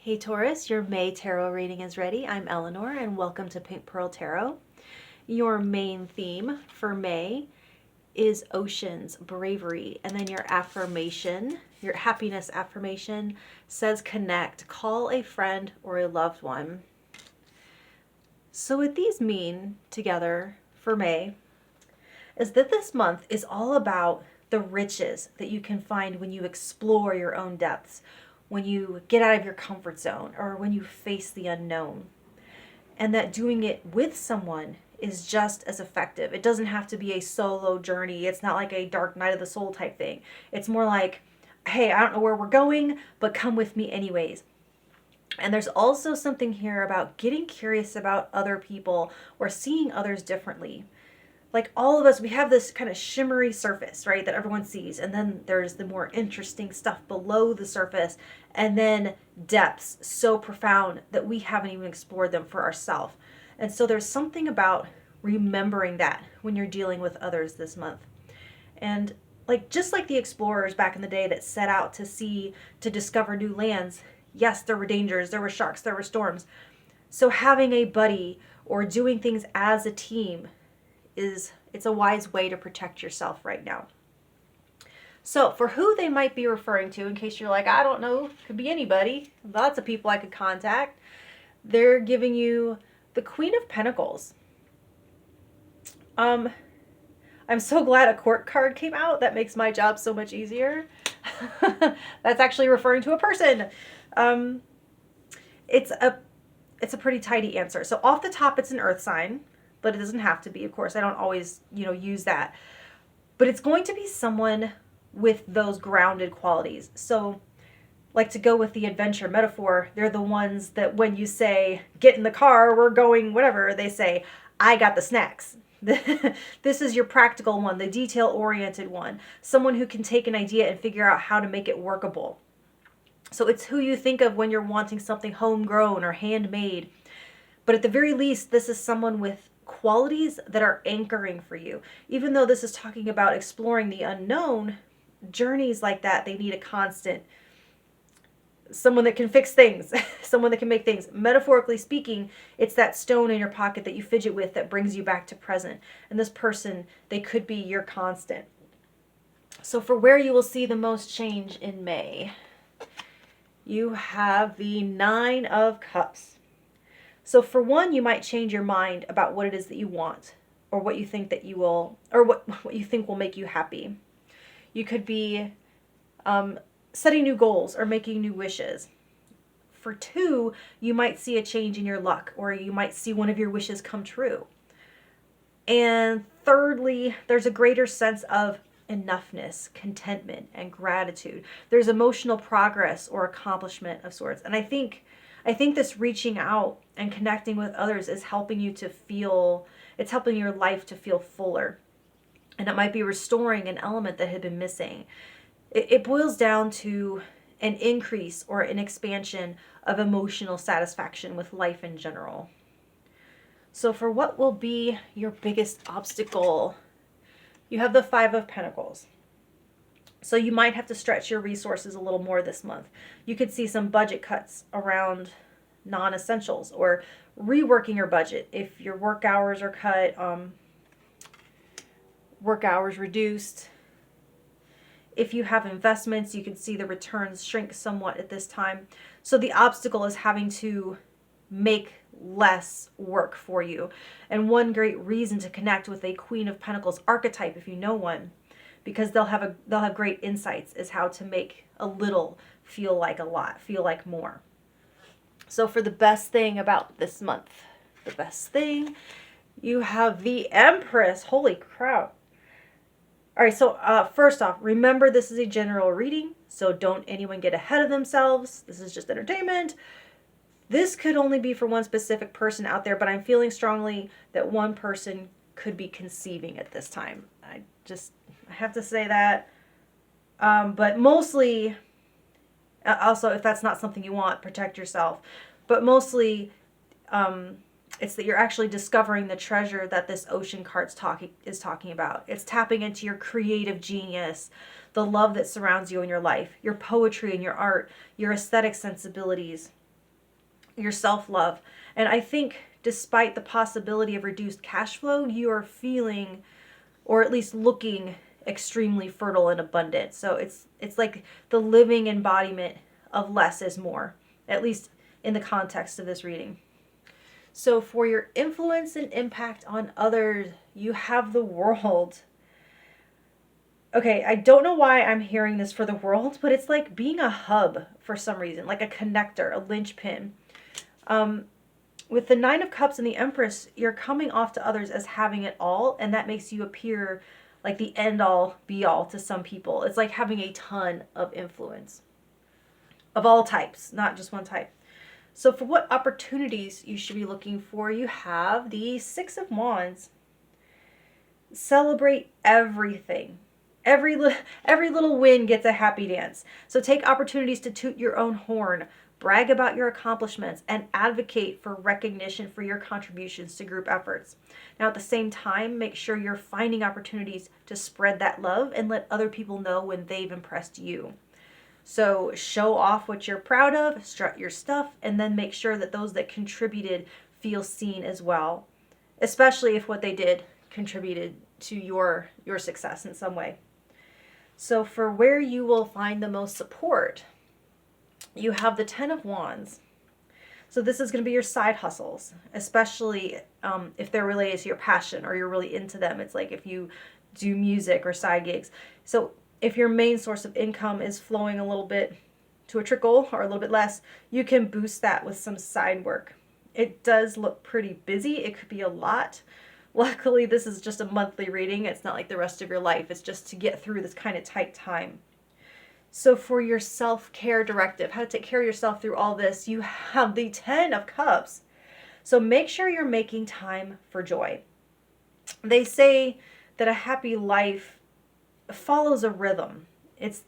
Hey Taurus, your May tarot reading is ready. I'm Eleanor and welcome to Pink Pearl Tarot. Your main theme for May is oceans, bravery, and then your affirmation, your happiness affirmation says connect, call a friend or a loved one. So what these mean together for May is that this month is all about the riches that you can find when you explore your own depths, when you get out of your comfort zone, or when you face the unknown. And that doing it with someone is just as effective. It doesn't have to be a solo journey. It's not like a dark night of the soul type thing. It's more like, hey, I don't know where we're going, but come with me anyways. And there's also something here about getting curious about other people or seeing others differently. Like all of us, we have this kind of shimmery surface, right, that everyone sees. And then there's the more interesting stuff below the surface. And then depths so profound that we haven't even explored them for ourselves. And so there's something about remembering that when you're dealing with others this month. And just like the explorers back in the day that set out to discover new lands, yes, there were dangers, there were sharks, there were storms. So having a buddy or doing things as a team it's a wise way to protect yourself right now. So for who they might be referring to, in case you're like, I don't know, could be anybody, lots of people I could contact, they're giving you the Queen of Pentacles. I'm so glad a court card came out. That makes my job so much easier. That's actually referring to a person. It's a pretty tidy answer. So off the top, it's an earth sign, but it doesn't have to be, of course. I don't always, use that. But it's going to be someone with those grounded qualities. So, like to go with the adventure metaphor, they're the ones that when you say, get in the car, we're going, whatever, they say, I got the snacks. This is your practical one, the detail-oriented one. Someone who can take an idea and figure out how to make it workable. So it's who you think of when you're wanting something homegrown or handmade. But at the very least, this is someone with qualities that are anchoring for you. Even though this is talking about exploring the unknown, journeys like that, they need a constant, someone that can fix things, someone that can make things. Metaphorically speaking, it's that stone in your pocket that you fidget with that brings you back to present. And this person, they could be your constant. So for where you will see the most change in May, you have the 9 of Cups. So for one, you might change your mind about what it is that you want, or what you think that you will, or what you think will make you happy. You could be setting new goals or making new wishes. For two, you might see a change in your luck, or you might see one of your wishes come true. And thirdly, there's a greater sense of enoughness, contentment, and gratitude. There's emotional progress or accomplishment of sorts. And I think this reaching out and connecting with others is helping you to feel, it's helping your life to feel fuller. And it might be restoring an element that had been missing. It boils down to an increase or an expansion of emotional satisfaction with life in general. So for what will be your biggest obstacle, you have the 5 of Pentacles. So you might have to stretch your resources a little more this month. You could see some budget cuts around non-essentials, or reworking your budget. If your work hours are cut, work hours reduced. If you have investments, you can see the returns shrink somewhat at this time. So the obstacle is having to make less work for you. And one great reason to connect with a Queen of Pentacles archetype, if you know one, because they'll have great insights as how to make a little feel like a lot, feel like more. So for the best thing about this month, the best thing, you have the Empress. Holy crap. All right, so first off, remember this is a general reading, so don't anyone get ahead of themselves. This is just entertainment. This could only be for one specific person out there, but I'm feeling strongly that one person could be conceiving at this time. I have to say that. But mostly, also, if that's not something you want, protect yourself. But mostly, it's that you're actually discovering the treasure that this ocean card is talking about. It's tapping into your creative genius, the love that surrounds you in your life, your poetry and your art, your aesthetic sensibilities, your self-love. And I think despite the possibility of reduced cash flow, you are feeling, or at least looking, extremely fertile and abundant. So it's like the living embodiment of less is more, at least in the context of this reading. So for your influence and impact on others, you have the world. Okay, I don't know why I'm hearing this for the world, but it's like being a hub for some reason, like a connector, a linchpin. With the Nine of Cups and the Empress, you're coming off to others as having it all, and that makes you appear like the end all be all to some people. It's like having a ton of influence of all types, not just one type. So for what opportunities you should be looking for, you have the Six of Wands. Celebrate everything. Every little win gets a happy dance. So take opportunities to toot your own horn, brag about your accomplishments, and advocate for recognition for your contributions to group efforts. Now, at the same time, make sure you're finding opportunities to spread that love and let other people know when they've impressed you. So show off what you're proud of, strut your stuff, and then make sure that those that contributed feel seen as well, especially if what they did contributed to your success in some way. So for where you will find the most support, you have the Ten of Wands. So this is going to be your side hustles, especially if they're related to your passion or you're really into them. It's like if you do music or side gigs. So if your main source of income is flowing a little bit to a trickle or a little bit less, you can boost that with some side work. It does look pretty busy. It could be a lot. Luckily, this is just a monthly reading. It's not like the rest of your life. It's just to get through this kind of tight time. So for your self-care directive, how to take care of yourself through all this, you have the Ten of Cups. So make sure you're making time for joy. They say that a happy life follows a rhythm. It's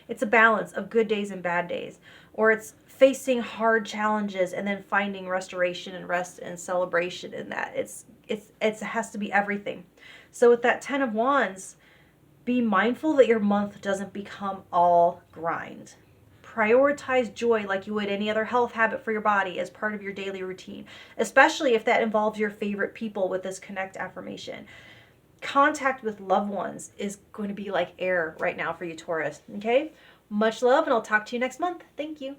it's a balance of good days and bad days, or it's facing hard challenges and then finding restoration and rest and celebration in that. It has to be everything. So with that Ten of Wands, be mindful that your month doesn't become all grind. Prioritize joy like you would any other health habit for your body as part of your daily routine, especially if that involves your favorite people with this connect affirmation. Contact with loved ones is going to be like air right now for you, Taurus. Okay? Much love, and I'll talk to you next month. Thank you.